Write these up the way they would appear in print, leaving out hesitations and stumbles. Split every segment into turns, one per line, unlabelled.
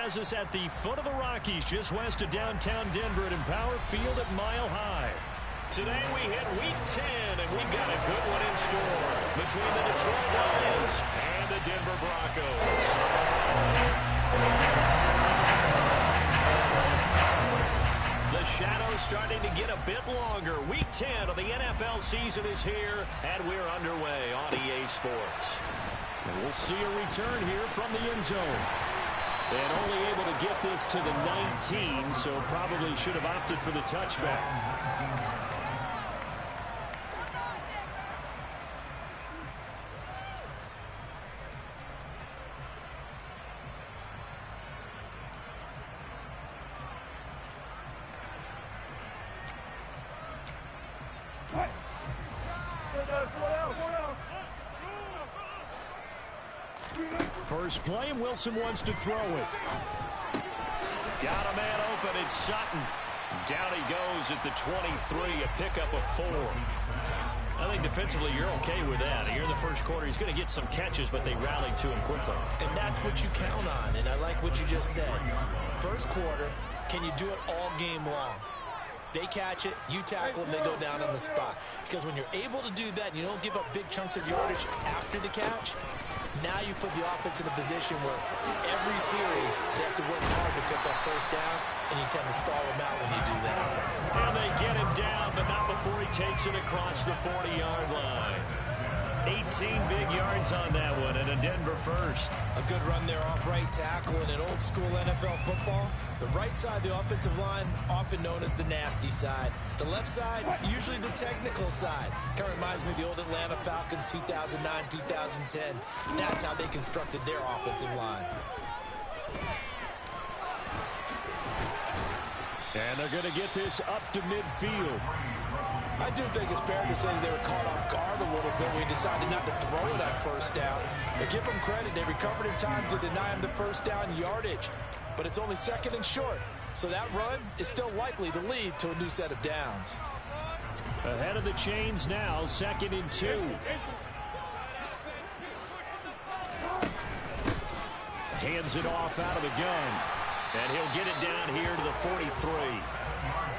has us at the foot of the Rockies, just west of downtown Denver at Empower Field at Mile High. Today we hit Week 10, and we've got a good one in store between the Detroit Lions and the Denver Broncos. The shadow's starting to get a bit longer. Week 10 of the NFL season is here, and we're underway on EA Sports. And we'll see a return here from the end zone. And only able to get this to the 19, so probably should have opted for the touchback. First play, and Wilson wants to throw it. Got a man open, it's Sutton. Down he goes at the 23, a pickup of 4. I think defensively you're okay with that. Here in the first quarter, he's going to get some catches, but they rallied to him quickly.
And that's what you count on, and I like what you just said. First quarter, can you do it all game long? They catch it, you tackle them, they go down on the spot. Because when you're able to do that and you don't give up big chunks of yardage after the catch, now you put the offense in a position where every series they have to work hard to pick up first downs, and you tend to stall them out when you do that.
And they get him down, but not before he takes it across the 40-yard line. 18 big yards on that one, and a Denver first.
A good run there off right tackle in an old-school NFL football. The right side of the offensive line, often known as the nasty side. The left side, usually the technical side. Kind of reminds me of the old Atlanta Falcons 2009, 2010. That's how they constructed their offensive line.
And they're going to get this up to midfield.
I do think it's fair to say they were caught off guard a little bit when he decided not to throw that first down. But give them credit, they recovered in time to deny him the first down yardage. But it's only second and short, so that run is still likely to lead to a new set of downs.
Ahead of the chains now, 2nd and 2. Hands it off out of the gun. And he'll get it down here to the 43.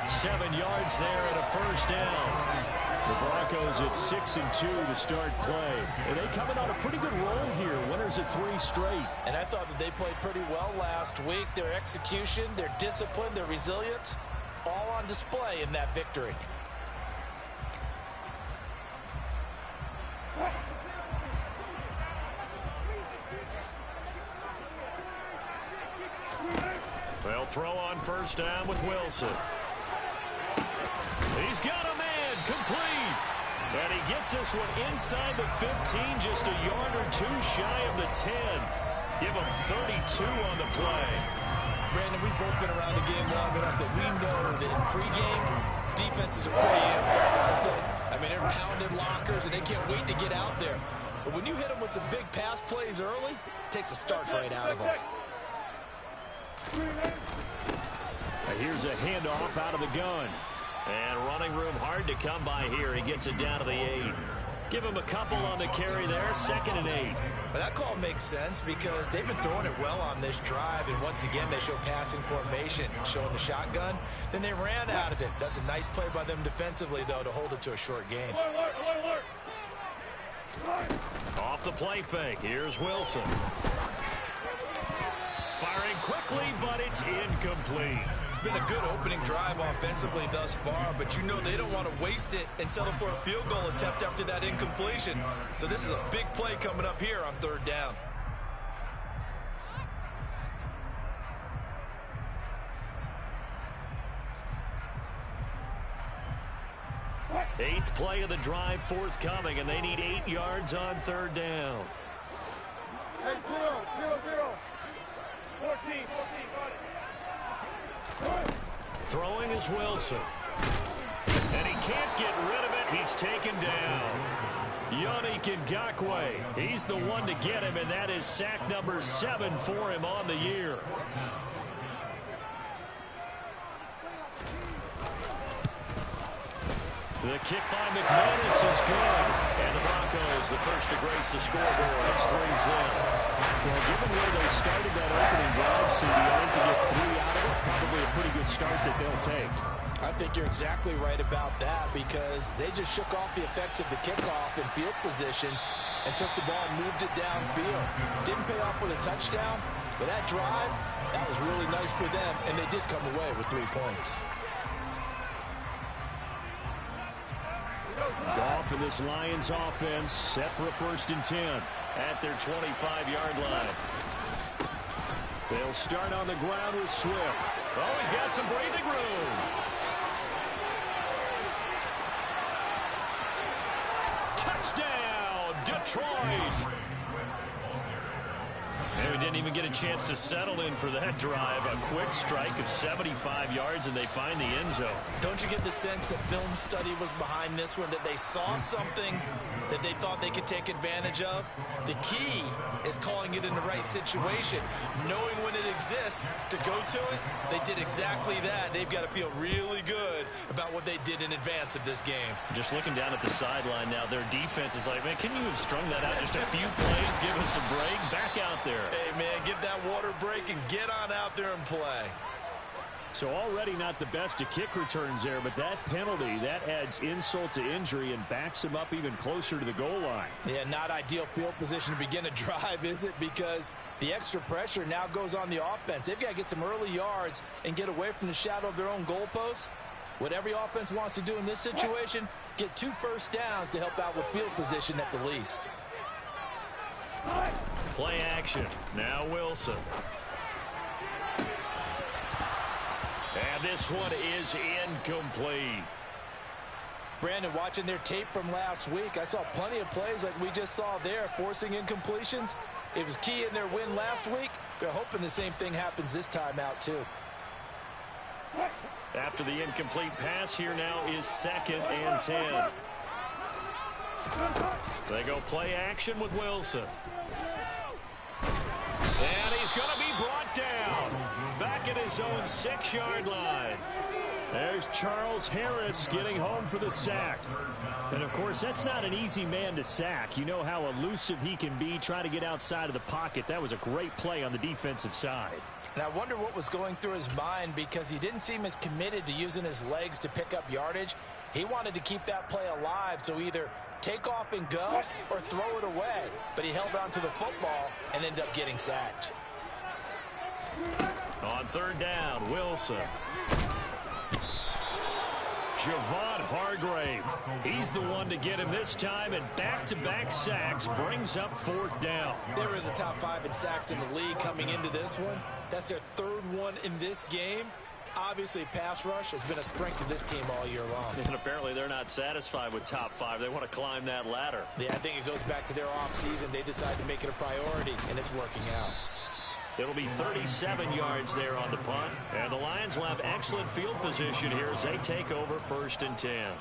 7 yards there and a first down. The Broncos at 6 and 2 to start play. And they coming on a pretty good roll here. Winners of 3 straight.
And I thought that they played pretty well last week. Their execution, their discipline, their resilience, all on display in that victory.
They'll throw on first down with Wilson. He's got a man, complete. And he gets this one inside the 15, just a yard or 2 shy of the 10. Give him 32 on the play.
Brandon, we've both been around the game long enough that we know that in pregame, defenses are pretty amped up, aren't they? I mean, they're pounding lockers, and they can't wait to get out there. But when you hit them with some big pass plays early, it takes the starch right out of them.
Here's a handoff out of the gun. And running room hard to come by here. He gets it down to the 8. Give him a couple on the carry there. 2nd and 8.
But that call makes sense because they've been throwing it well on this drive. And once again, they show passing formation, showing the shotgun. Then they ran out of it. That's a nice play by them defensively, though, to hold it to a short gain.
Off the play fake. Here's Wilson. Firing quickly, but it's incomplete.
It's been a good opening drive offensively thus far, but you know they don't want to waste it and settle for a field goal attempt after that incompletion. So this is a big play coming up here on 3rd down.
Eighth play of the drive forthcoming, and they need 8 yards on 3rd down.
Hey, 0-0-0. 14, got it.
Throwing is Wilson. And he can't get rid of it. He's taken down. Yannick Ngakoue. He's the one to get him, and that is sack number 7 for him on the year. The kick by McManus is good. And the Broncos, the first to grace the scoreboard. It's 3-0. Well, given where they started that opening drive, CD, I think start that they'll take.
I think you're exactly right about that because they just shook off the effects of the kickoff in field position and took the ball and moved it downfield. Didn't pay off with a touchdown, but that drive, that was really nice for them, and they did come away with 3 points.
Goff and this Lions offense set for a 1st and 10 at their 25-yard line. They'll start on the ground with Swift. Oh, he's got some breathing room. Touchdown, Detroit. And we didn't even get a chance to settle in for that drive. A quick strike of 75 yards, and they find the end zone.
Don't you get the sense that film study was behind this one, that they saw something that they thought they could take advantage of? The key is calling it in the right situation, knowing when it exists to go to it. They did exactly that. They've got to feel really good about what they did in advance of this game.
Just looking down at the sideline now, their defense is like, man, can you have strung that out just a few plays? Give us a break. Back out there.
Hey, man, give that water break and get on out there and play.
So already not the best of kick returns there, but that penalty, that adds insult to injury and backs him up even closer to the goal line.
Yeah, not ideal field position to begin a drive, is it? Because the extra pressure now goes on the offense. They've got to get some early yards and get away from the shadow of their own goalposts. What every offense wants to do in this situation, get 2 first downs to help out with field position at the least.
Play action. Now Wilson. And this one is incomplete.
Brandon, watching their tape from last week, I saw plenty of plays like we just saw there, forcing incompletions. It was key in their win last week. They're hoping the same thing happens this time out, too.
After the incomplete pass, here now is 2nd and 10. They go play action with Wilson. And he's going to be brought down. Back at his own 6-yard line. There's Charles Harris getting home for the sack. And, of course, that's not an easy man to sack. You know how elusive he can be trying to get outside of the pocket. That was a great play on the defensive side.
And I wonder what was going through his mind because he didn't seem as committed to using his legs to pick up yardage. He wanted to keep that play alive, so either take off and go or throw it away. But he held on to the football and ended up getting sacked.
On 3rd down, Wilson. Javon Hargrave. He's the one to get him this time, and back-to-back sacks brings up 4th down.
They were in the top 5 in sacks in the league coming into this one. That's their 3rd one in this game. Obviously, pass rush has been a strength of this team all year long.
And apparently they're not satisfied with top 5. They want to climb that ladder.
Yeah, I think it goes back to their offseason. They decided to make it a priority, and it's working out.
It'll be 37 yards there on the punt. And the Lions will have excellent field position here as they take over 1st and 10.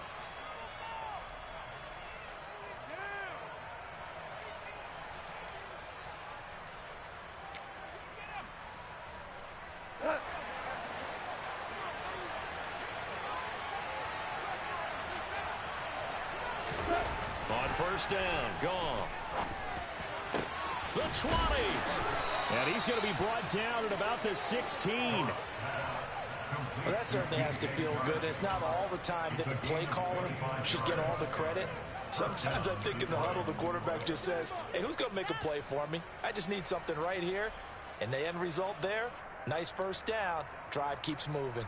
On 1st down, Goff. The 20. And he's going to be brought down at about the 16.
Well, that certainly has to feel good. It's not all the time that the play caller should get all the credit. Sometimes I think in the huddle, the quarterback just says, hey, who's going to make a play for me? I just need something right here. And the end result there, nice 1st down. Drive keeps moving.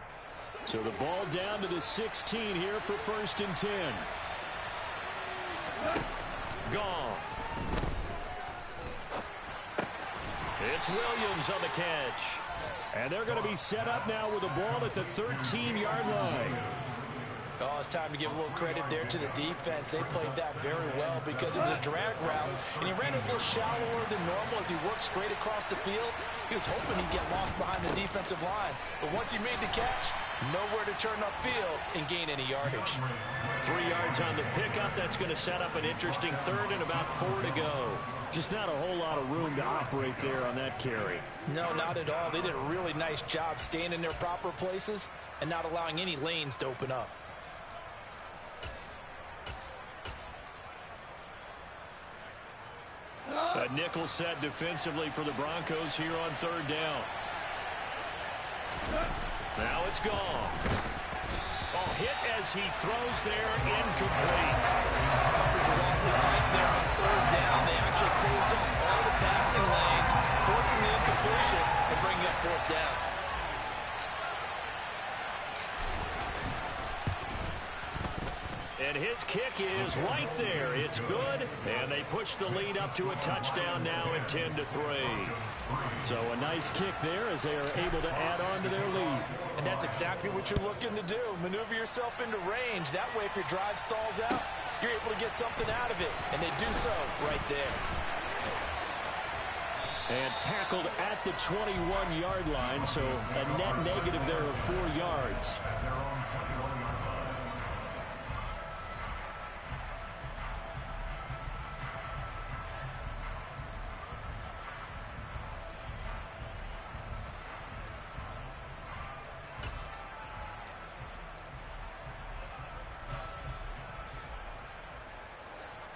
So the ball down to the 16 here for 1st and 10. Goff. It's Williams on the catch. And they're going to be set up now with the ball at the 13-yard line.
Oh, it's time to give a little credit there to the defense. They played that very well because it was a drag route, and he ran a little shallower than normal as he worked straight across the field. He was hoping he'd get lost behind the defensive line. But once he made the catch, nowhere to turn upfield and gain any yardage.
3 yards on the pickup. That's going to set up an interesting 3rd and about 4 to go. Just not a whole lot of room to operate there on that carry.
No, not at all. They did a really nice job staying in their proper places and not allowing any lanes to open up.
A nickel set defensively for the Broncos here on 3rd down. Now it's gone. Oh, hit as he throws there, incomplete.
Coverage was awfully tight there on third down. They actually closed off all the passing lanes, forcing the incompletion and bringing up fourth down.
And his kick is right there. It's good, and they push the lead up to a touchdown now at 10-3.
So a nice kick there as they are able to add on to their lead.
And that's exactly what you're looking to do. Maneuver yourself into range. That way, if your drive stalls out, you're able to get something out of it. And they do so right there.
And tackled at the 21-yard line, so a net negative there of 4 yards.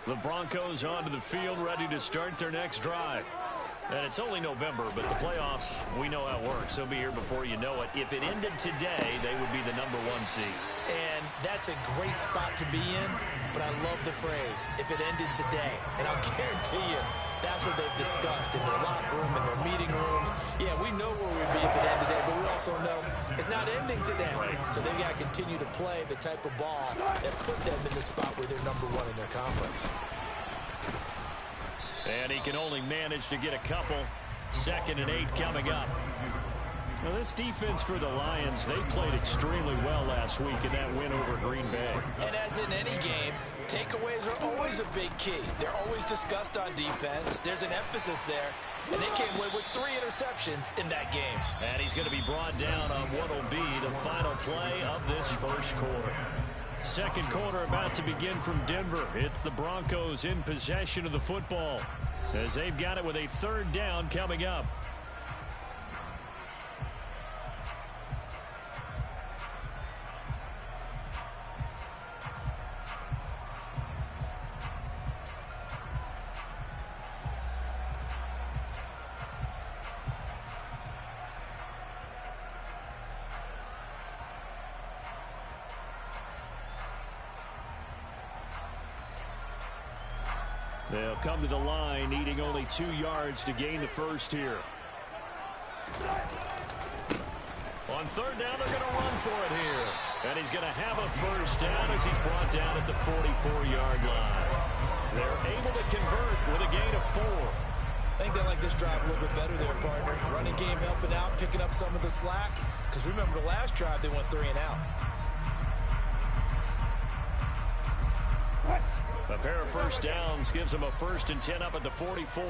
The Broncos onto the field, ready to start their next drive. And it's only November, but the playoffs, we know how it works. They'll be here before you know it. If it ended today, they would be the #1 seed.
And that's a great spot to be in, but I love the phrase, if it ended today. And I'll guarantee you, that's what they've discussed in their locker room, in their meeting rooms. Yeah, we know where we'd be if it ended today, but we also know it's not ending today. So they've got to continue to play the type of ball that put them in the spot where they're #1 in their conference.
And he can only manage to get a couple. 2nd and 8 coming up.
Now, this defense for the Lions, they played extremely well last week in that win over Green Bay.
And as in any game, takeaways are always a big key. They're always discussed on defense. There's an emphasis there. And they came away with 3 interceptions in that game.
And he's going to be brought down on what will be the final play of this first quarter. Second quarter about to begin from Denver. It's the Broncos in possession of the football as they've got it with a 3rd down coming up. They'll come to the line, needing only 2 yards to gain the first here. On 3rd down, they're going to run for it here. And he's going to have a first down as he's brought down at the 44-yard line. They're able to convert with a gain of 4.
I think they like this drive a little bit better there, partner. Running game helping out, picking up some of the slack. Because remember, the last drive, they went 3 and out.
A pair of first downs gives him a 1st and 10 up at the 44.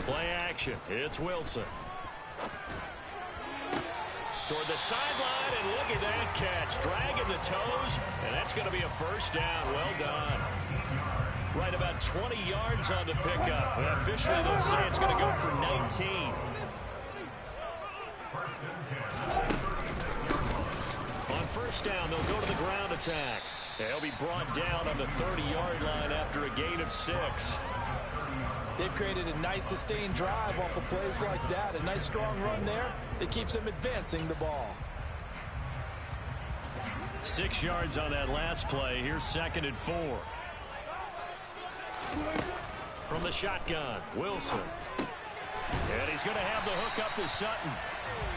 Play action. It's Wilson. Toward the sideline, and look at that catch. Dragging the toes, and that's going to be a first down. Well done. Right about 20 yards on the pickup. Well, officially, they'll say it's going to go for 19. On first down, they'll go to the ground attack. They'll be brought down on the 30-yard line after a gain of 6.
They've created a nice sustained drive off of plays like that. A nice strong run there that keeps them advancing the ball.
6 yards on that last play. Here's 2nd and 4. From the shotgun, Wilson. And he's going to have the hook up to Sutton.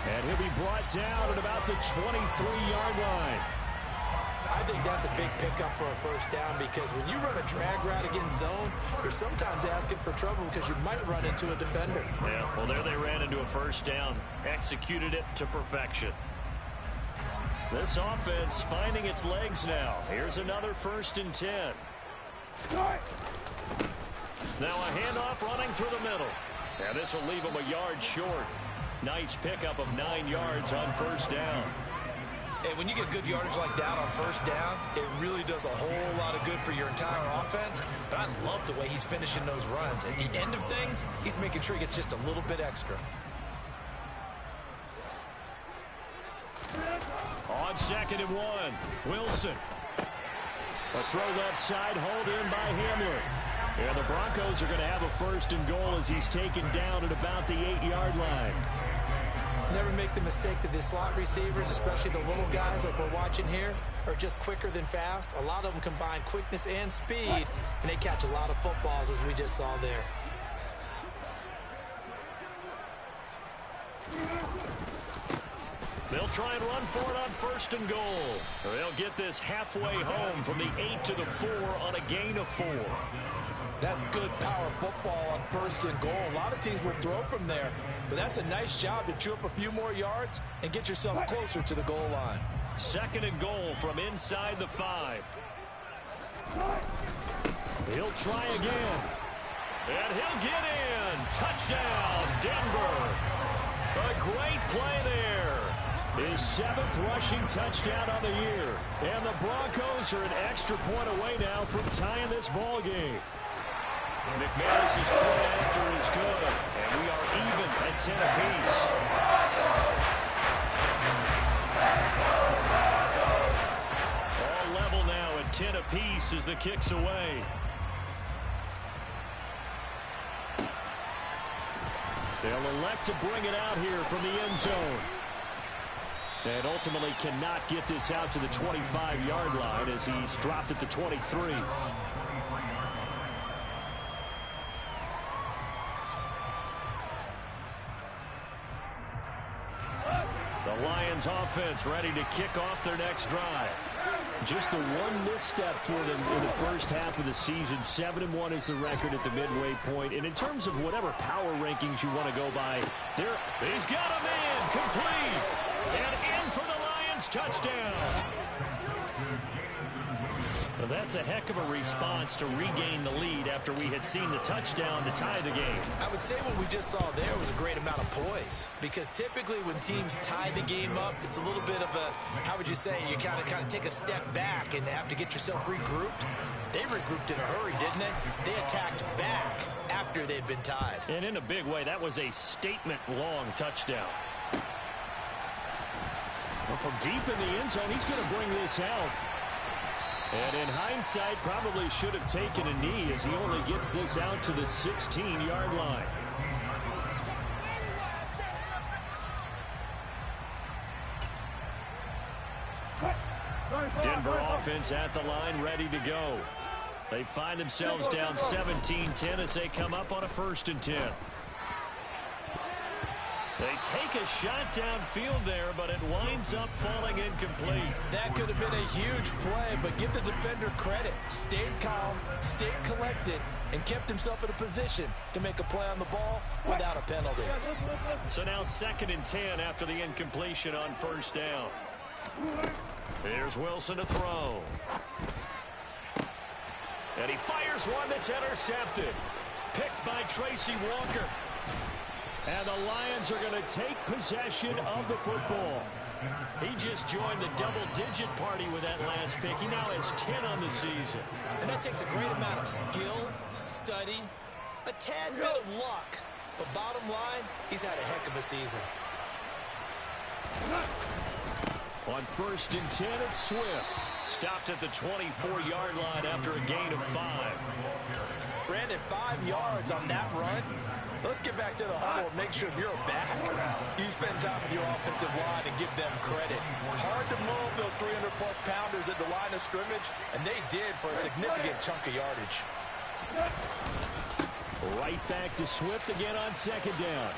And he'll be brought down at about the 23-yard line.
I think that's a big pickup for a first down because when you run a drag route against zone, you're sometimes asking for trouble because you might run into a defender.
Yeah, well, there they ran into a first down. Executed it to perfection. This offense finding its legs now. Here's another 1st and 10. Now a handoff running through the middle. And this will leave him a yard short. Nice pickup of 9 yards on first down.
And when you get good yardage like that on first down, it really does a whole lot of good for your entire offense. But I love the way he's finishing those runs. At the end of things, he's making sure he gets just a little bit extra.
On 2nd and 1, Wilson. A throw left side, hauled in by Hamler. And the Broncos are going to have a 1st and goal as he's taken down at about the 8-yard line.
Never make the mistake that the slot receivers, especially the little guys like we're watching here, are just quicker than fast. A lot of them combine quickness and speed, and they catch a lot of footballs, as we just saw there.
They'll try and run for it on 1st and goal. They'll get this halfway home from the 8 to the 4 on a gain of 4.
That's good power football on 1st and goal. A lot of teams will throw from there, but that's a nice job to chew up a few more yards and get yourself closer to the goal line.
2nd and goal from inside the 5. He'll try again. And he'll get in. Touchdown, Denver. A great play there. His 7th rushing touchdown on the year. And the Broncos are an extra point away now from tying this ball game. McManus's point after is good. And we are even at 10 apiece. All level now at 10 apiece as the kick's away. They'll elect to bring it out here from the end zone. And ultimately cannot get this out to the 25-yard line as he's dropped at the 23. The Lions offense ready to kick off their next drive. Just the one misstep for them in the first half of the season. 7-1 is the record at the midway point. And in terms of whatever power rankings you want to go by, he's got a man complete. And in for the Lions touchdown. Well, that's a heck of a response to regain the lead after we had seen the touchdown to tie the game.
I would say what we just saw there was a great amount of poise, because typically when teams tie the game up, it's a little bit of a, how would you say, you kind of take a step back and have to get yourself regrouped. They regrouped in a hurry, didn't they? They attacked back after they'd been tied.
And in a big way, that was a statement-long touchdown. Well, from deep in the end zone, he's going to bring this out. And in hindsight, probably should have taken a knee as he only gets this out to the 16-yard line. Denver offense at the line, ready to go. They find themselves down 17-10 as they come up on a 1st and 10. They take a shot downfield there, but it winds up falling incomplete.
That could have been a huge play, but give the defender credit. Stayed calm, stayed collected, and kept himself in a position to make a play on the ball without a penalty.
So now 2nd and 10 after the incompletion on 1st down. Here's Wilson to throw. And he fires one that's intercepted. Picked by Tracy Walker. And the Lions are going to take possession of the football. He just joined the double-digit party with that last pick. He now has 10 on the season.
And that takes a great amount of skill, study, a tad bit of luck. But bottom line, he's had a heck of a season.
On 1st and 10, it's Swift. Stopped at the 24-yard line after a gain of 5.
Brandon, 5 yards on that run. Let's get back to the huddle and make sure if you're a back, you spend time with your offensive line and give them credit. Hard to move those 300-plus pounders at the line of scrimmage, and they did for a significant chunk of yardage.
Right back to Swift again on 2nd down.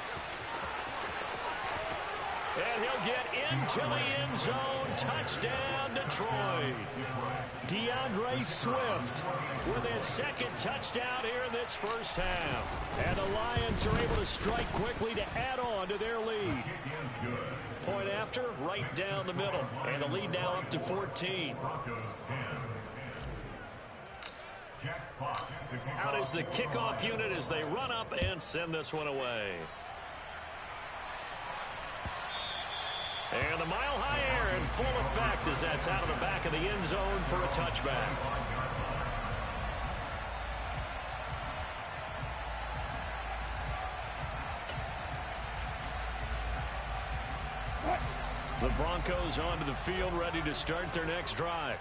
And he'll get into the end zone. Touchdown, Detroit. DeAndre Swift with his 2nd touchdown here in this first half. And the Lions are able to strike quickly to add on to their lead. Point after, right down the middle. And the lead now up to 14. Out is the kickoff unit as they run up and send this one away. And the mile-high air in full effect as that's out of the back of the end zone for a touchback. The Broncos onto the field ready to start their next drive.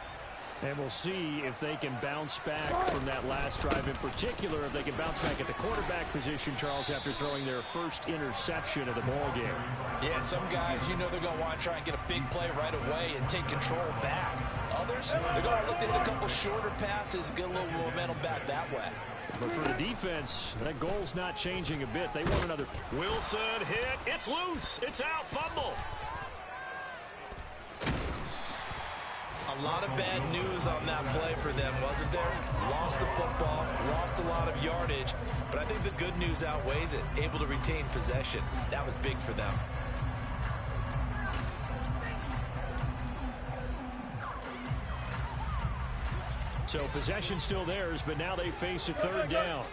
And we'll see if they can bounce back from that last drive in particular, if they can bounce back at the quarterback position, Charles, after throwing their first interception of the ballgame.
Yeah, and some guys, you know they're going to want to try and get a big play right away and take control back. Others, they're going to look to hit a couple shorter passes, get a little momentum back that way.
But for the defense, that goal's not changing a bit. They want another. Wilson hit. It's loose. It's out. Fumble.
A lot of bad news on that play for them, wasn't there? Lost the football, lost a lot of yardage, but I think the good news outweighs it. Able to retain possession. That was big for them.
So possession still theirs, but now they face a third down.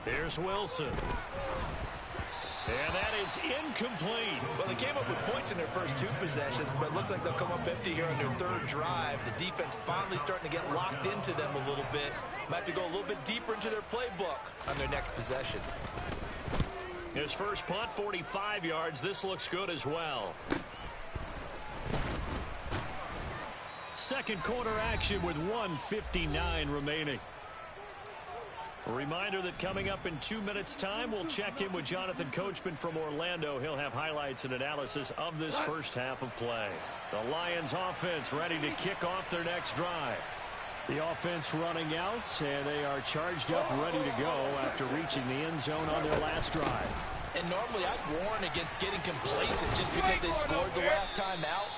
Here's Wilson. And that is incomplete.
Well, they came up with points in their first two possessions, but it looks like they'll come up empty here on their third drive. The defense finally starting to get locked into them a little bit. Might have to go a little bit deeper into their playbook on their next possession.
His first punt, 45 yards. This looks good as well. Second quarter action with 1:59 remaining. A reminder that coming up in 2 minutes' time, we'll check in with Jonathan Coachman from Orlando. He'll have highlights and analysis of this first half of play. The Lions offense ready to kick off their next drive. The offense running out, and they are charged up, ready to go after reaching the end zone on their last drive.
And normally I'd warn against getting complacent just because they scored the last time out.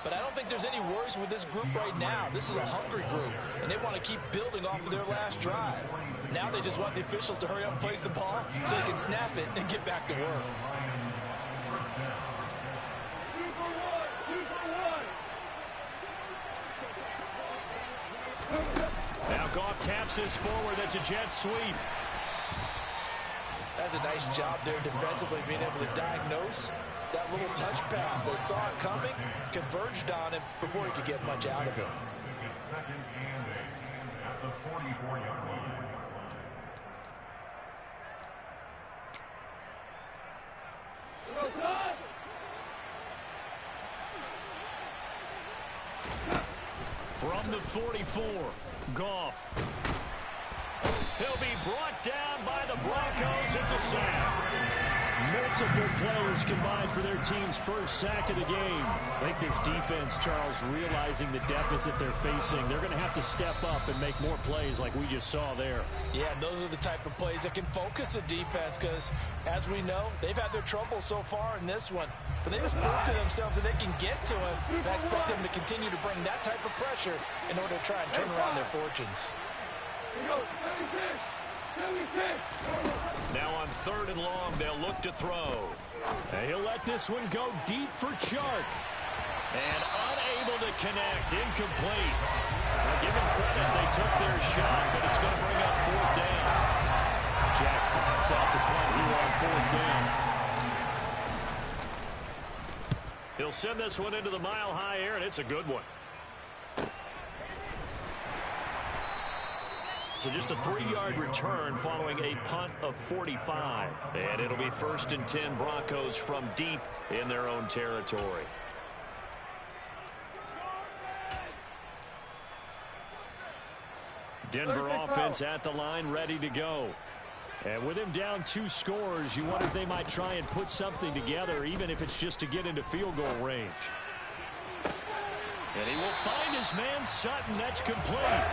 But I don't think there's any worries with this group right now. This is a hungry group, and they want to keep building off of their last drive. Now they just want the officials to hurry up and place the ball so they can snap it and get back to work.
Now Goff taps this forward. That's a jet sweep.
That's a nice job there defensively, being able to diagnose that little touch pass. They saw it coming, converged on it before he could get much out of it.
Second and 8 at the 44-yard line.
From the 44, Goff. He'll be brought down by the Broncos. It's a sack. Multiple players combined for their team's first sack of the game. I think this defense, Charles, realizing the deficit they're facing, they're going to have to step up and make more plays like we just saw there.
Yeah, those are the type of plays that can focus a defense because, as we know, they've had their trouble so far in this one. But they just proved to themselves that they can get to him. And I expect them to continue to bring that type of pressure in order to try and turn around their fortunes.
Now on 3rd and long, they'll look to throw. And he'll let this one go deep for Chark. And unable to connect, incomplete. Now, give him credit, they took their shot, but it's going to bring up 4th down. Jack Fox out to punt here on 4th down. He'll send this one into the mile-high air, and it's a good one. So just a 3-yard return following a punt of 45. And it'll be 1st and 10, Broncos from deep in their own territory. Denver offense at the line, ready to go. And with him down 2 scores, you wonder if they might try and put something together, even if it's just to get into field goal range. And he will find his man, Sutton. That's complete.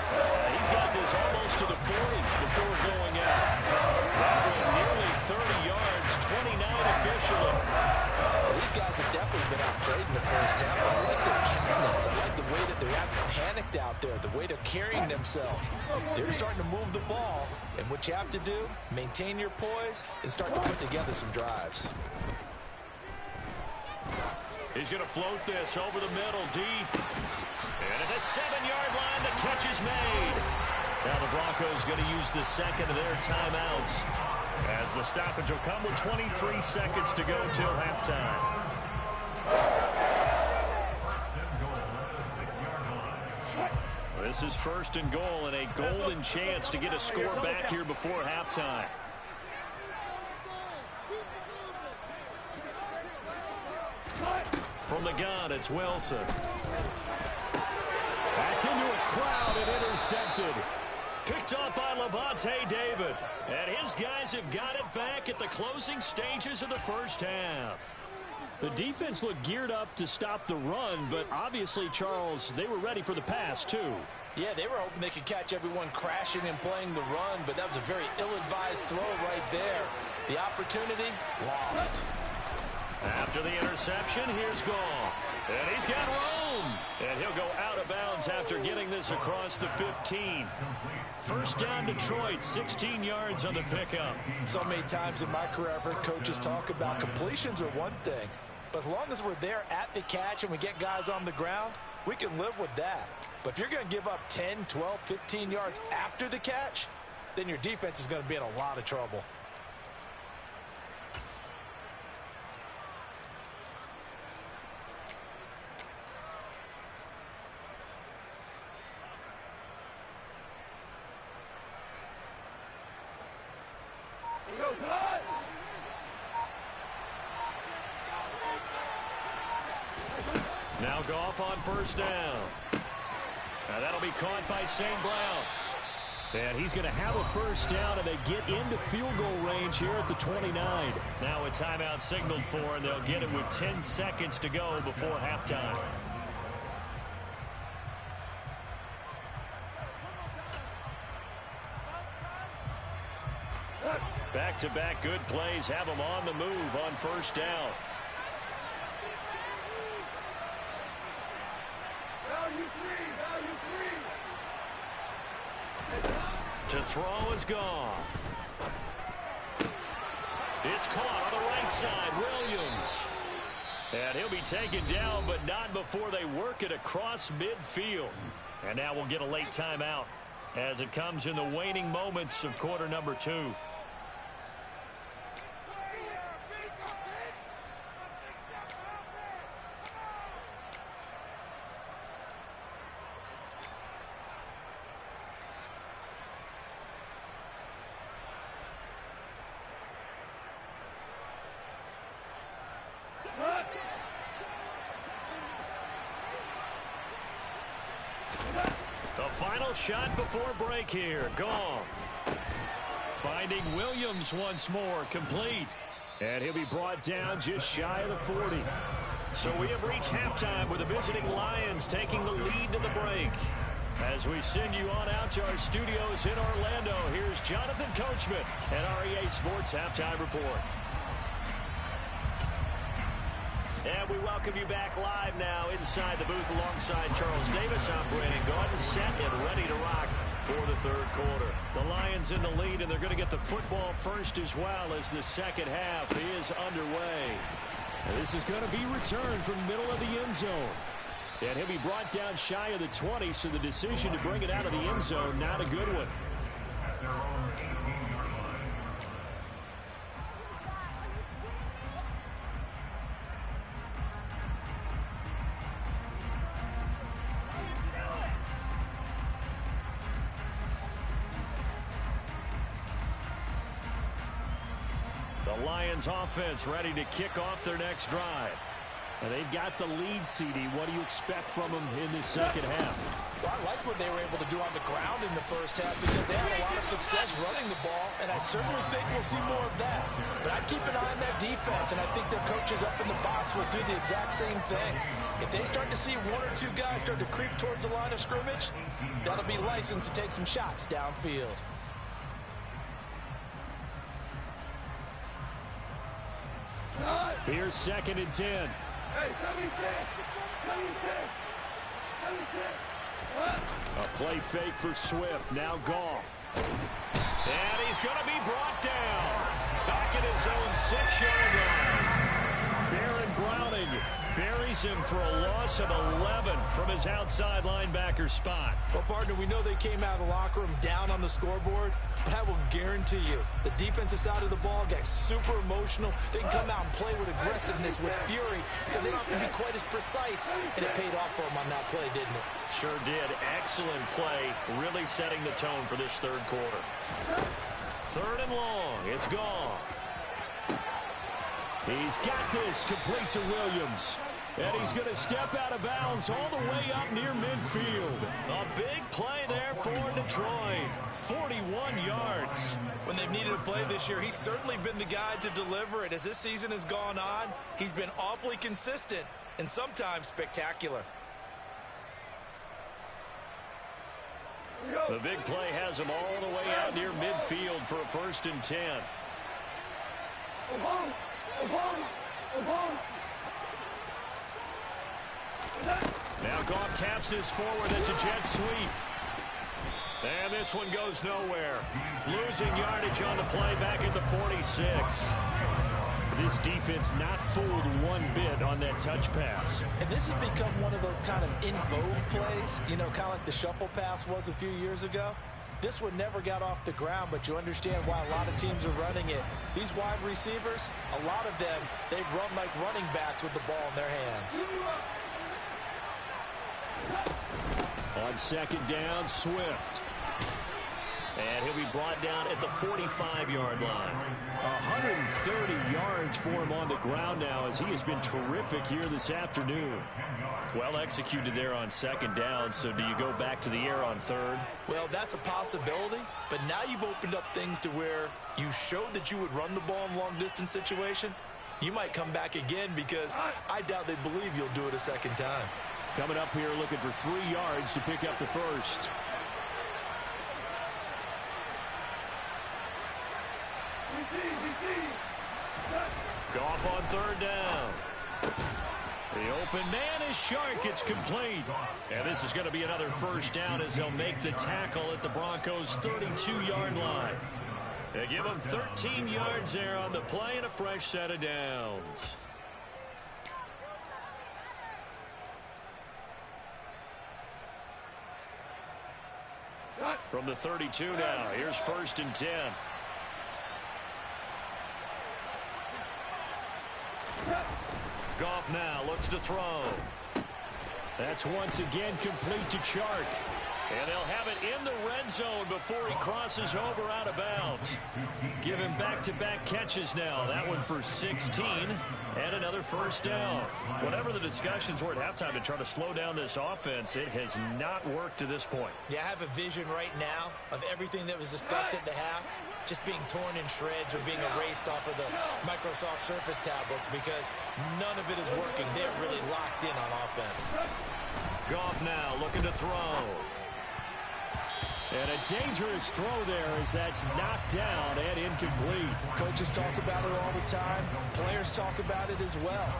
He's got this almost to the 40 before going out. That went nearly 30 yards, 29 officially.
Well, these guys have definitely been outplayed in the first half. I like their countenance. I like the way that they're panicked out there, the way they're carrying themselves. They're starting to move the ball. And what you have to do, maintain your poise and start to put together some drives.
He's going to float this over the middle, deep. And at the 7-yard line, the catch is made. Now the Broncos going to use the second of their timeouts, as the stoppage will come with 23 seconds to go till halftime. This is 1st and goal, and a golden chance to get a score back here before halftime. From the gun, it's Wilson.
That's into a crowd and intercepted.
Picked up by Lavonte David. And his guys have got it back at the closing stages of the first half.
The defense looked geared up to stop the run, but obviously, Charles, they were ready for the pass, too.
Yeah, they were hoping they could catch everyone crashing and playing the run, but that was a very ill-advised throw right there. The opportunity, lost.
After the interception, here's Goff. And he's got room. And he'll go out of bounds after getting this across the 15. First down, Detroit, 16 yards on the pickup.
So many times in my career, I've heard coaches talk about completions are one thing. But as long as we're there at the catch and we get guys on the ground, we can live with that. But if you're going to give up 10, 12, 15 yards after the catch, then your defense is going to be in a lot of trouble.
Now Goff on first down. Now that'll be caught by St. Brown. And he's going to have a first down, and they get into field goal range here at the 29. Now a timeout signaled for, and they'll get it with 10 seconds to go before halftime. Back-to-back good plays have them on the move on first down. To throw is Goff. It's caught on the right side, Williams. And he'll be taken down, but not before they work it across midfield. And now we'll get a late timeout as it comes in the waning moments of quarter number 2. The final shot before break here. Goff finding Williams once more, complete. And he'll be brought down just shy of the 40. So we have reached halftime with the visiting Lions taking the lead to the break. As we send you on out to our studios in Orlando, here's Jonathan Coachman at REA Sports Halftime Report. And we welcome you back live now inside the booth alongside Charles Davis. I'm Brandon Gaudin, set and ready to rock for the third quarter. The Lions in the lead, and they're going to get the football first as well as the second half is underway. And this is going to be returned from the middle of the end zone. And he'll be brought down shy of the 20, so the decision to bring it out of the end zone, not a good one.
At their own 18-yard line.
The Lions offense ready to kick off their next drive. And they've got the lead, CD. What do you expect from them in this second half?
Well, I like what they were able to do on the ground in the first half because they had a lot of success running the ball, and I certainly think we'll see more of that. But I'd keep an eye on that defense, and I think their coaches up in the box will do the exact same thing. If they start to see one or two guys start to creep towards the line of scrimmage, that'll be license to take some shots downfield.
Here's 2nd and 10. A play fake for Swift. Now Goff. And he's going to be brought down. Back at his own 6-yard line. Baron Browning buries him for a loss of 11 from his outside linebacker spot.
Well, partner, we know they came out of the locker room down on the scoreboard, but I will guarantee you the defensive side of the ball got super emotional. They can come out and play with aggressiveness, with fury, because they don't have to be quite as precise, and it paid off for them on that play, didn't it?
Sure did. Excellent play, really setting the tone for this third quarter. 3rd and long. It's Goff. He's got this complete to Williams. And he's going to step out of bounds all the way up near midfield. A big play there for Detroit. 41 yards.
When they've needed a play this year, he's certainly been the guy to deliver it. As this season has gone on, he's been awfully consistent and sometimes spectacular.
The big play has him all the way out near midfield for a 1st and 10. Now Goff taps this forward. It's a jet sweep. And this one goes nowhere. Losing yardage on the play back at the 46. This defense not fooled one bit on that touch pass.
And this has become one of those kind of in vogue plays, you know, kind of like the shuffle pass was a few years ago. This one never got off the ground, but you understand why a lot of teams are running it. These wide receivers, a lot of them, they've run like running backs with the ball in their hands.
On 2nd down, Swift. And he'll be brought down at the 45-yard line. 130 yards for him on the ground now as he has been terrific here this afternoon. Well executed there on 2nd down, so do you go back to the air on 3rd?
Well, that's a possibility, but now you've opened up things to where you showed that you would run the ball in long-distance situation. You might come back again because I doubt they believe you'll do it a 2nd time.
Coming up here looking for 3 yards to pick up the 1st. Goff on 3rd down. The open man is Shark. It's complete. And this is going to be another 1st down as they'll make the tackle at the Broncos' 32-yard line. They give them 13 yards there on the play and a fresh set of downs. From the 32 now, here's 1st and 10. Goff now looks to throw. That's once again complete to Chark. And they'll have it in the red zone before he crosses over out of bounds. Give him back-to-back catches now. That one for 16 and another 1st down. Whatever the discussions were at halftime to try to slow down this offense, it has not worked to this point.
Yeah, I have a vision right now of everything that was discussed at the half just being torn in shreds or being erased off of the Microsoft Surface tablets because none of it is working. They're really locked in on offense.
Goff now looking to throw. And a dangerous throw there as that's knocked down and incomplete.
Coaches talk about it all the time. Players talk about it as well.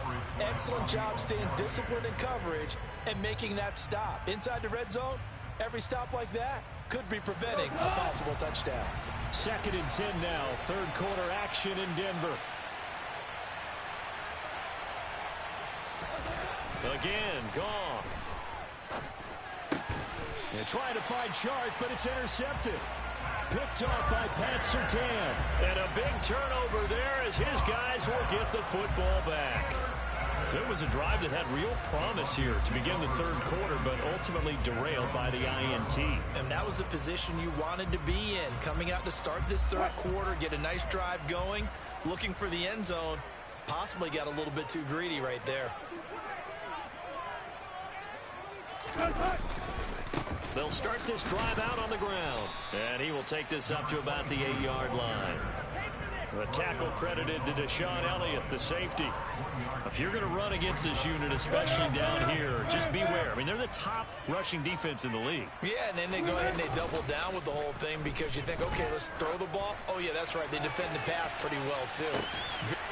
Excellent job staying disciplined in coverage and making that stop. Inside the red zone, every stop like that could be preventing a possible touchdown.
2nd and 10 now. 3rd quarter action in Denver. Again, Goff. They're trying to find Chark, but it's intercepted. Picked off by Pat Surtain. And a big turnover there as his guys will get the football back. So it was a drive that had real promise here to begin the 3rd quarter, but ultimately derailed by the INT.
And that was the position you wanted to be in. Coming out to start this 3rd quarter, get a nice drive going, looking for the end zone. Possibly got a little bit too greedy right there.
They'll start this drive out on the ground. And he will take this up to about the 8-yard line. The tackle credited to Deshaun Elliott, the safety. If you're going to run against this unit, especially down here, just beware. I mean, they're the top rushing defense in the league.
Yeah, and then they go ahead and they double down with the whole thing because you think, okay, let's throw the ball. Oh, yeah, that's right. They defend the pass pretty well, too.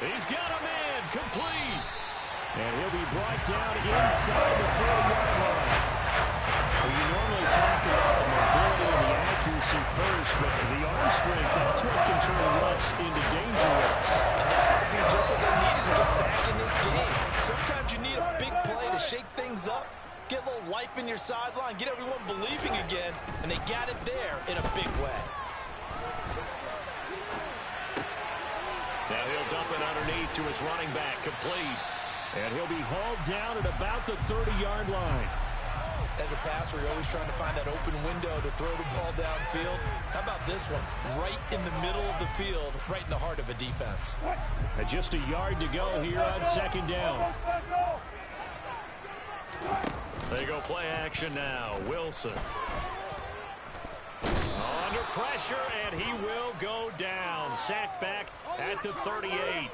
He's got a man complete. And he'll be brought down inside the 40-yard line. Well, you normally talk about the mobility and the accuracy first, but the arm strength, that's what can turn Russ into dangerous.
And that might be just what they needed to get back in this game. Sometimes you need a big play to shake things up, get a little life in your sideline, get everyone believing again, and they got it there in a big way.
Now he'll dump it underneath to his running back, complete. And he'll be hauled down at about the 30-yard line.
As a passer, you're always trying to find that open window to throw the ball downfield. How about this one? Right in the middle of the field, right in the heart of a defense.
And just a yard to go here on 2nd down. They go play action now. Wilson. Under pressure, and he will go down. Sack back at the 38.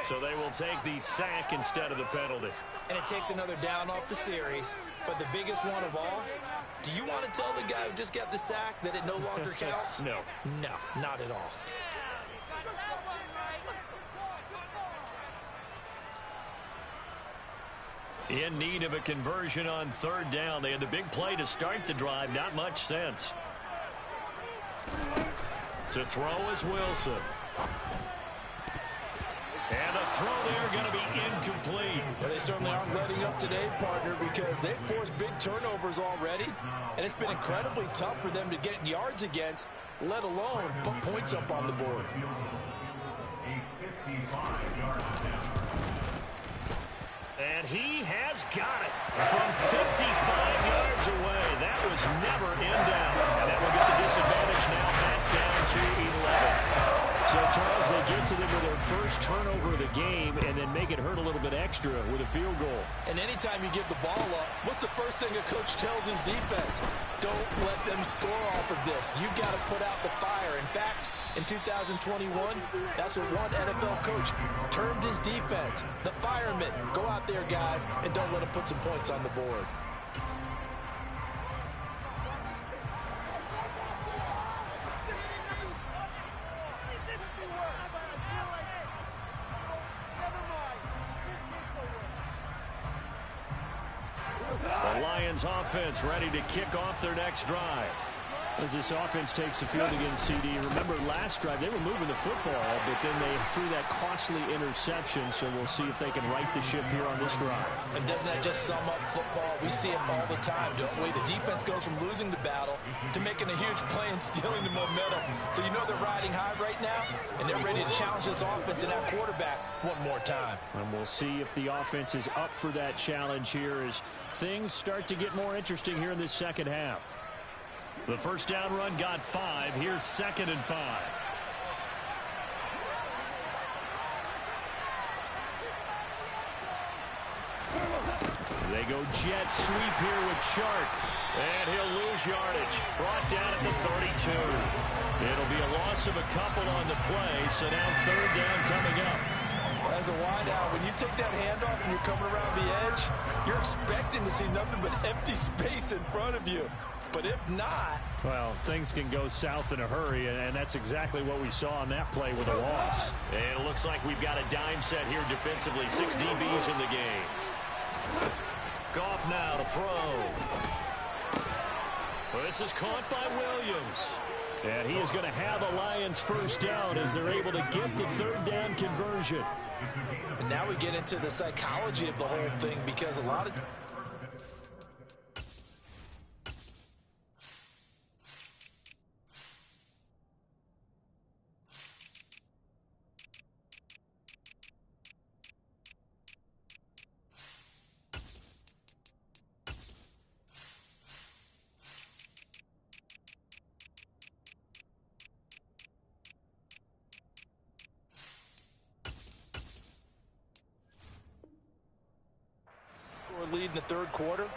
So they will take the sack instead of the penalty.
And it takes another down off the series. But the biggest one of all, do you want to tell the guy who just got the sack that it no longer counts?
No.
No, not at all.
In need of a conversion on third down. They had the big play to start the drive. Not much sense. To throw is Wilson. And the throw there going to be incomplete.
Well, they certainly aren't letting up today, partner, because they've forced big turnovers already. And it's been incredibly tough for them to get yards against, let alone put points up on the board.
A 55-yard attempt.
And he has got it from 55 yards away. That was never in down. And that will get the disadvantage now back down to 11.
So, Charles, they get to them with their first turnover of the game and then make it hurt a little bit extra with a field goal. And anytime you give the ball up, what's the first thing a coach tells his defense? Don't let them score off of this. You've got to put out the fire. In fact, in 2021, that's what one NFL coach termed his defense. The firemen. Go out there, guys, and don't let them put some points on the board.
The Lions offense ready to kick off their next drive.
As this offense takes the field against CD, remember last drive they were moving the football, but then they threw that costly interception, so we'll see if they can right the ship here on this drive. And doesn't that just sum up football? We see it all the time, don't we? The defense goes from losing the battle to making a huge play and stealing the momentum. So you know they're riding high right now, and they're ready to challenge this offense and that quarterback one more time. And we'll see if the offense is up for that challenge here as things start to get more interesting here in this second half.
The first down run got 5. Here's 2nd and 5. They go jet sweep here with Chark. And he'll lose yardage. Brought down at the 32. It'll be a loss of a couple on the play, so now 3rd down coming up.
As a wideout, when you take that handoff and you're coming around the edge, you're expecting to see nothing but empty space in front of you. But if not,
well, things can go south in a hurry, and that's exactly what we saw on that play with a loss. And it looks like we've got a dime set here defensively. 6 DBs in the game. Goff now to throw. This is caught by Williams. And he is going to have a Lions first down as they're able to get the 3rd down conversion.
And now we get into the psychology of the whole thing, because a lot of lead in the 3rd quarter,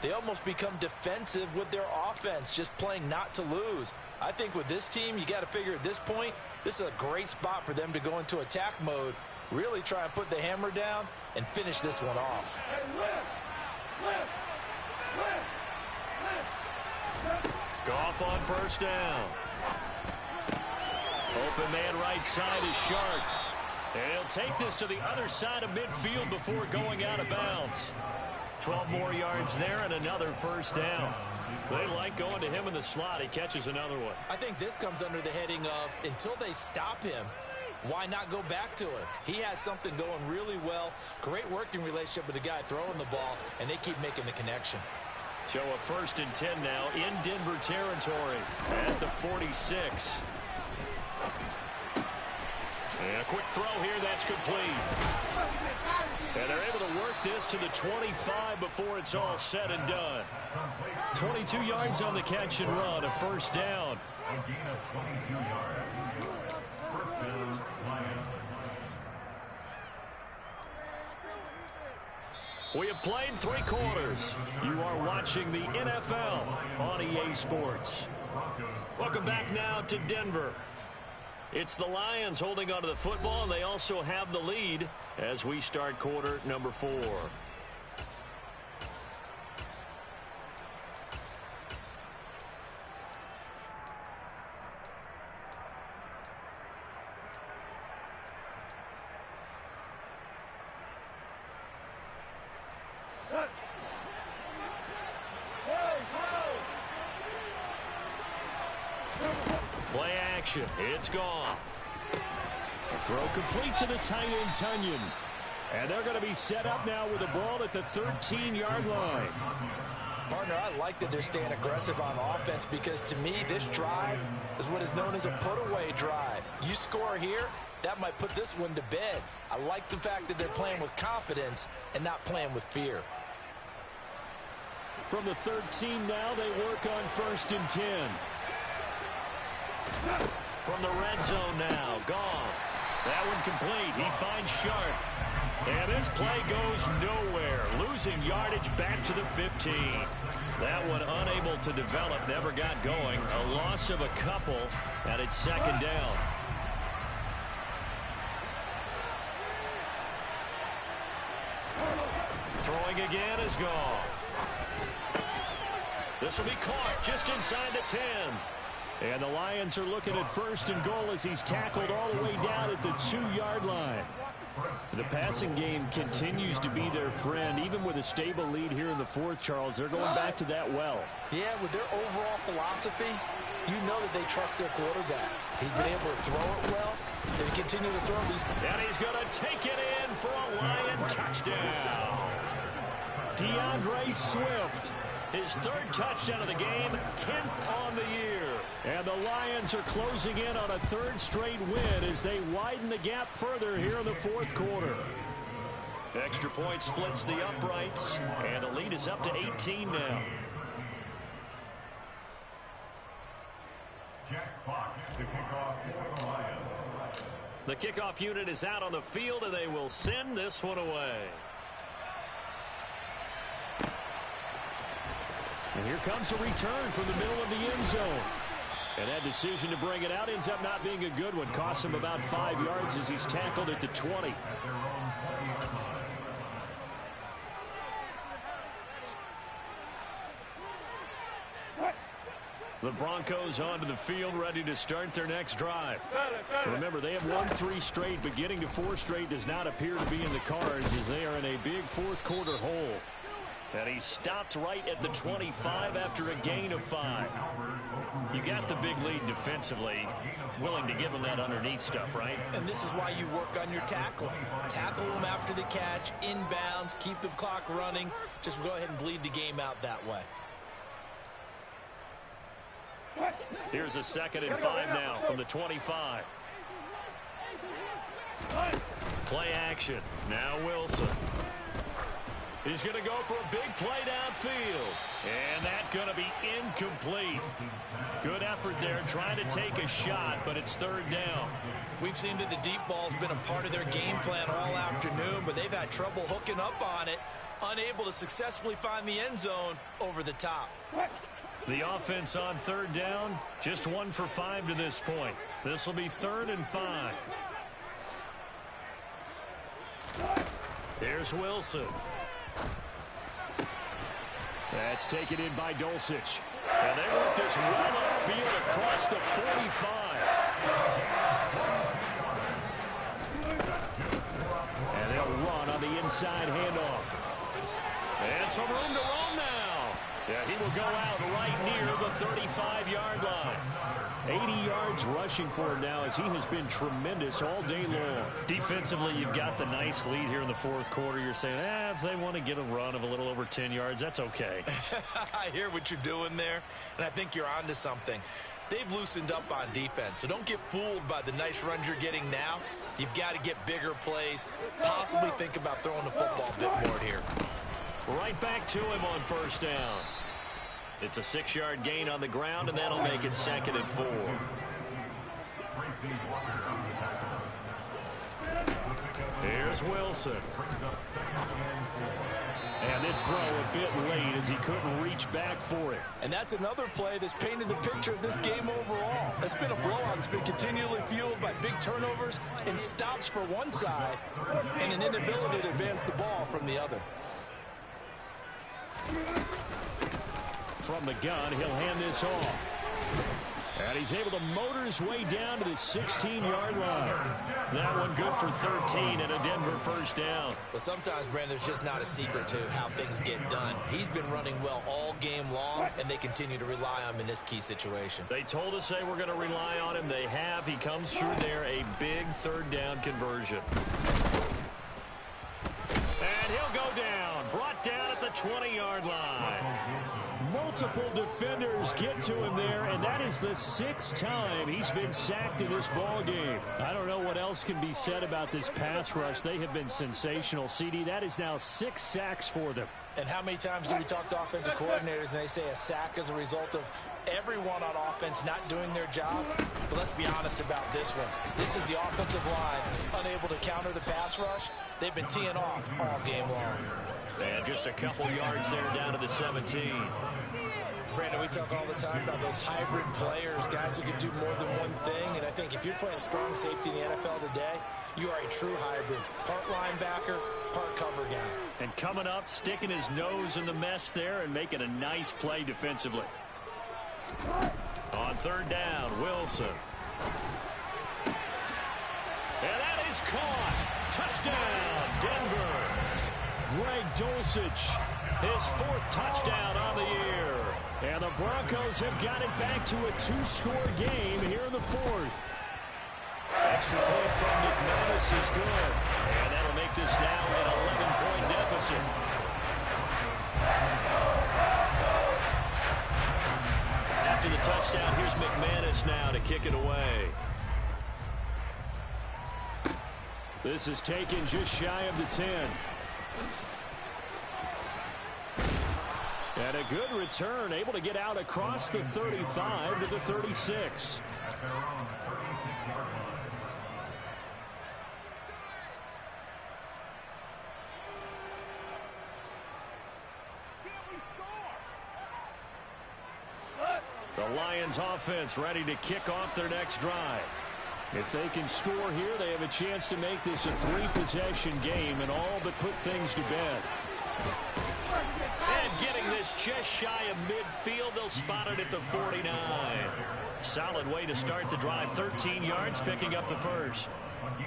they almost become defensive with their offense, just playing not to lose. I think with this team, you got to figure at this point, this is a great spot for them to go into attack mode, really try and put the hammer down and finish this one off.
Goff on first down. Open man right side is Chark. And he'll take this to the other side of midfield before going out of bounds. 12 more yards there and another first down. They like going to him in the slot. He catches another one.
I think this comes under the heading of, until they stop him, why not go back to him? He has something going really well. Great working relationship with the guy throwing the ball, and they keep making the connection.
So a 1st and 10 now in Denver territory at the 46. And a quick throw here, that's complete. And they're able to work this to the 25 before it's all said and done. 22 yards on the catch and run, a first down.
A gain of 22 yards. First down, Lions.
We have played 3 quarters. You are watching the NFL on EA Sports. Welcome back now to Denver. It's the Lions holding onto the football, and they also have the lead as we start quarter number 4. Play action. It's gone.
A throw complete to the tight end, Tunyon. And they're going to be set up now with the ball at the 13-yard line.
Partner, I like that they're staying aggressive on offense because to me, this drive is what is known as a put-away drive. You score here, that might put this one to bed. I like the fact that they're playing with confidence and not playing with fear.
From the 13 now, they work on 1st and 10.
From the red zone now, Goff. That one complete. He finds Sharp. And this play goes nowhere. Losing yardage back to the 15. That one unable to develop, never got going. A loss of a couple, and it's 2nd down. Throwing again is Goff. This will be caught just inside the 10.
And the Lions are looking at 1st and goal as he's tackled all the way down at the 2-yard line. The passing game continues to be their friend. Even with a stable lead here in the 4th, Charles, they're going back to that well.
Yeah, with their overall philosophy, you know that they trust their quarterback. He's been able to throw it well. They continue to throw these.
And he's going to take it in for a Lion touchdown.
DeAndre Swift.
His 3rd touchdown of the game, 10th on the year.
And the Lions are closing in on a 3rd straight win as they widen the gap further here in the 4th quarter.
Extra point splits the uprights, and the lead is up to 18 now.
Jack Fox, the kickoff for the Lions.
The kickoff unit is out on the field, and they will send this one away.
And here comes a return from the middle of the end zone. And that decision to bring it out ends up not being a good one. Costs him about 5 yards as he's tackled at the 20.
The Broncos onto the field, ready to start their next drive.
Remember, they have won 3 straight, but getting to 4 straight does not appear to be in the cards as they are in a big 4th quarter hole.
And he stopped right at the 25 after a gain of 5. You got the big lead defensively. Willing to give him that underneath stuff, right?
And this is why you work on your tackling. Tackle them after the catch, inbounds, keep the clock running. Just go ahead and bleed the game out that way.
Here's a 2nd and 5 now from the 25. Play action. Now Wilson. He's going to go for a big play downfield. And that's going to be incomplete. Good effort there trying to take a shot, but it's 3rd down.
We've seen that the deep ball's been a part of their game plan all afternoon, but they've had trouble hooking up on it, unable to successfully find the end zone over the top.
The offense on 3rd down, just 1 for 5 to this point. This will be 3rd and 5. Here's Wilson.
That's taken in by Dulcich.
And they work this well upfield across the 45.
And they'll run on the inside handoff.
And some room to roam now. Yeah, he will go out right near the 35-yard line.
80 yards rushing for him now as he has been tremendous all day long.
Defensively, you've got the nice lead here in the 4th quarter. You're saying, if they want to get a run of a little over 10 yards, that's okay.
I hear what you're doing there, and I think you're onto something. They've loosened up on defense, so don't get fooled by the nice runs you're getting now. You've got to get bigger plays, possibly think about throwing the football a bit more here.
Right back to him on 1st down. It's a 6-yard gain on the ground, and that'll make it 2nd and 4. Here's Wilson. And this throw a bit late as he couldn't reach back for it.
And that's another play that's painted the picture of this game overall. It's been a blowout that's been continually fueled by big turnovers and stops for one side and an inability to advance the ball from the other.
From the gun, he'll hand this off. And he's able to motor his way down to the 16-yard line. That one good for 13 and a Denver first down.
But sometimes, Brandon, there's just not a secret to how things get done. He's been running well all game long, and they continue to rely on him in this key situation.
They told us they were going to rely on him. They have. He comes through there, a big third down conversion. And he'll go down. Brought down at the 20-yard line.
Multiple defenders get to him there, and that is the 6th time he's been sacked in this ball game. I don't know what else can be said about this pass rush. They have been sensational. CD, that is now 6 sacks for them.
And how many times do we talk to offensive coordinators and they say a sack is a result of everyone on offense not doing their job? But let's be honest about this one. This is the offensive line unable to counter the pass rush. They've been teeing off all game long.
And just a couple yards there down to the 17.
Brandon, we talk all the time about those hybrid players, guys who can do more than one thing. And I think if you're playing strong safety in the NFL today, you are a true hybrid. Part linebacker, part cover guy.
And coming up, sticking his nose in the mess there and making a nice play defensively. On third down, Wilson. And that is caught. Touchdown, Denver.
Greg Dulcich, his 4th touchdown on the year. And the Broncos have got it back to a 2-score game here in the 4th.
Extra point from McManus is good. And that'll make this now an 11-point deficit. After the touchdown, here's McManus now to kick it away.
This is taken just shy of the 10. And a good return, able to get out across the 35 to the 36.
The Lions offense ready to kick off their next drive.
If they can score here, they have a chance to make this a 3-possession game and all but put things to bed.
And getting this just shy of midfield, they'll spot it at the 49. Solid way to start the drive. 13 yards, picking up the first.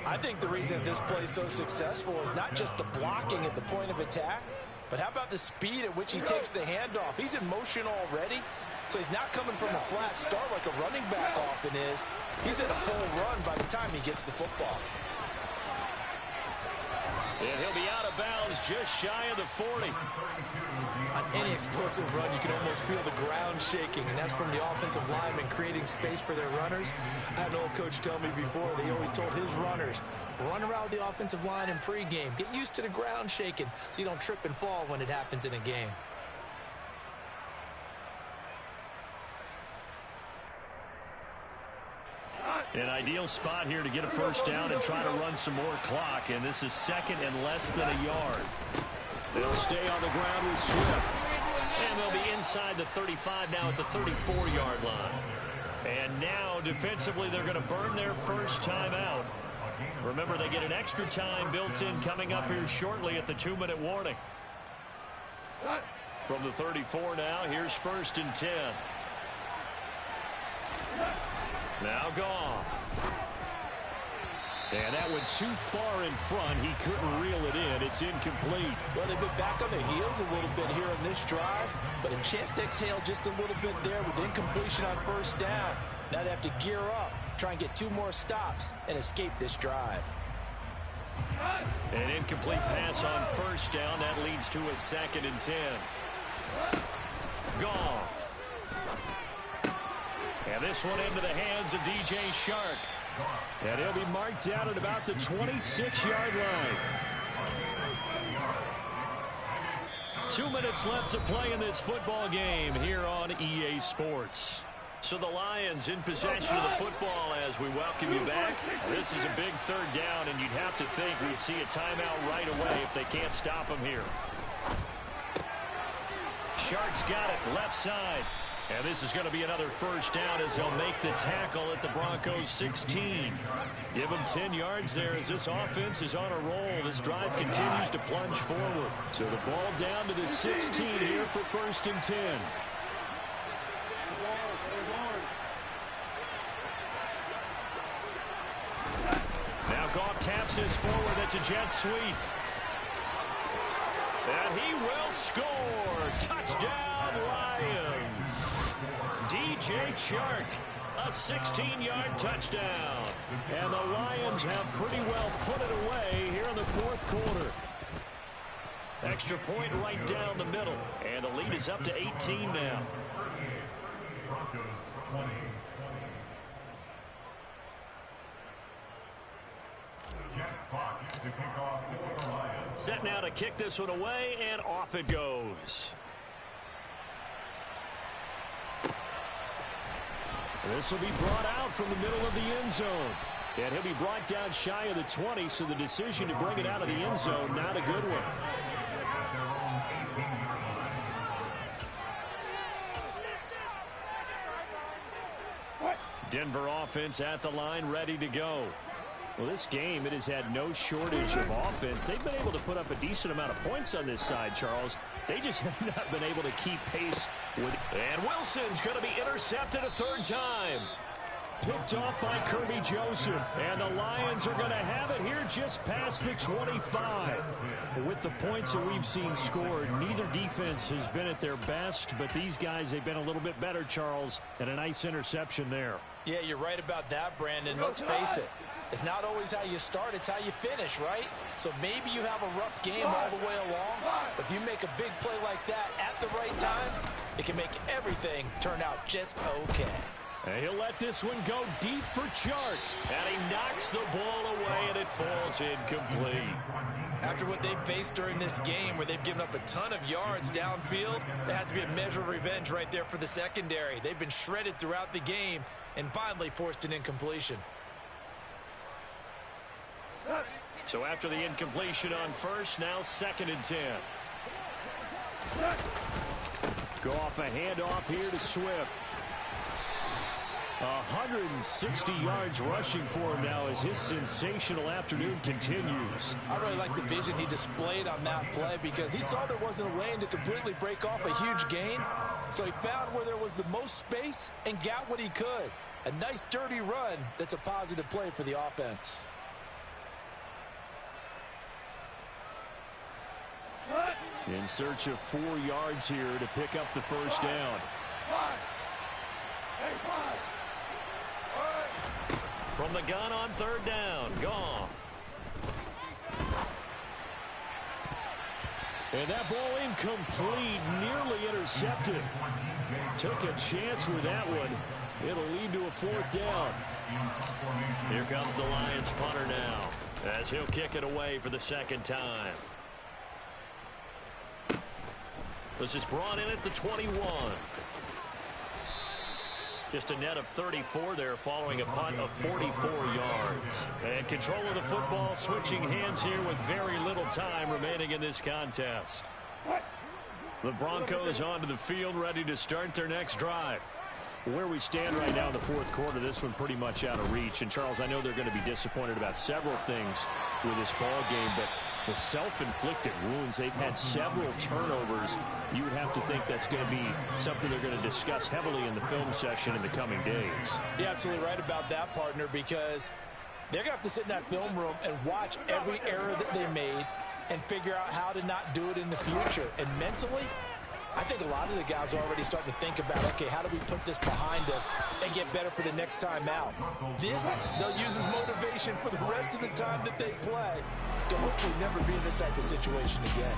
I think the reason this play is so successful is not just the blocking at the point of attack, but how about the speed at which he takes the handoff? He's in motion already, so he's not coming from a flat start like a running back often is. He's in a full run by the time he gets the football.
And he'll be out of bounds just shy of the 40.
On any explosive run, you can almost feel the ground shaking, and that's from the offensive linemen creating space for their runners. I had an old coach tell me before, they always told his runners, run around the offensive line in pregame. Get used to the ground shaking so you don't trip and fall when it happens in a game.
An ideal spot here to get a first down and try to run some more clock, and this is 2nd and less than a yard.
They'll stay on the ground with Swift.
And they'll be inside the 35 now at the 34-yard line. And now, defensively, they're going to burn their first time out. Remember, they get an extra time built in coming up here shortly at the 2-minute warning. From the 34 now, here's 1st and 10. Now Goff.
And that went too far in front. He couldn't reel it in. It's incomplete.
Well, they've been back on their heels a little bit here on this drive, but a chance to exhale just a little bit there with incompletion on first down. Now they have to gear up, try and get 2 more stops, and escape this drive.
An incomplete pass on first down. That leads to a 2nd and 10. Goff. And this one into the hands of DJ Shark.
And he'll be marked down at about the 26-yard line.
2 minutes left to play in this football game here on EA Sports. So the Lions in possession of the football as we welcome you back. This is a big third down, and you'd have to think we'd see a timeout right away if they can't stop them here. Sharks got it, left side. And this is going to be another first down as they'll make the tackle at the Broncos 16. Give them 10 yards there as this offense is on a roll. This drive continues to plunge forward. So the ball down to the 16 here for 1st and 10. Now Goff taps this forward. That's a jet sweep. And he will score. Touchdown, Lions. DJ Chark, a 16-yard touchdown. And the Lions have pretty well put it away here in the 4th quarter. Extra point right down the middle. And the lead is up to 18 now. Set now to kick this one away, and off it goes. This will be brought out from the middle of the end zone. And he'll be brought down shy of the 20, so the decision to bring it out of the end zone, not a good one. Denver offense at the line, ready to go. Well, this game, it has had no shortage of offense. They've been able to put up a decent amount of points on this side, Charles. They just have not been able to keep pace with. And Wilson's going to be intercepted a 3rd time. Picked off by Kirby Joseph. And the Lions are going to have it here just past the 25. With the points that we've seen scored, neither defense has been at their best, but these guys, they've been a little bit better, Charles, and a nice interception there.
Yeah, you're right about that, Brandon. Let's face it. It's not always how you start, it's how you finish, right? So maybe you have a rough game all the way along. If you make a big play like that at the right time, it can make everything turn out just okay.
And he'll let this one go deep for Chark. And he knocks the ball away, and it falls incomplete.
After what they've faced during this game, where they've given up a ton of yards downfield, there has to be a measure of revenge right there for the secondary. They've been shredded throughout the game and finally forced an incompletion.
So after the incompletion on first, now 2nd and 10. Go off a handoff here to Swift. 160 yards rushing for him now as his sensational afternoon continues.
I really like the vision he displayed on that play because he saw there wasn't a lane to completely break off a huge gain. So he found where there was the most space and got what he could. A nice dirty run that's a positive play for the offense.
In search of 4 yards here to pick up the first down.
From the gun on 3rd down, Goff.
And that ball incomplete, nearly intercepted. Took a chance with that one. It'll lead to a 4th down.
Here comes the Lions punter now, as he'll kick it away for the 2nd time. This is brought in at the 21. Just a net of 34 there following a punt of 44 yards. And control of the football, switching hands here with very little time remaining in this contest. The Broncos onto the field, ready to start their next drive.
Where we stand right now in the 4th quarter, this one pretty much out of reach. And, Charles, I know they're going to be disappointed about several things with this ball game, but the self-inflicted wounds, they've had several turnovers. You would have to think that's going to be something they're going to discuss heavily in the film section in the coming days.
You're absolutely right about that, partner, because they're going to have to sit in that film room and watch every error that they made and figure out how to not do it in the future. And mentally, I think a lot of the guys are already starting to think about, okay, how do we put this behind us and get better for the next time out? This, they'll use as motivation for the rest of the time that they play to hopefully never be in this type of situation again.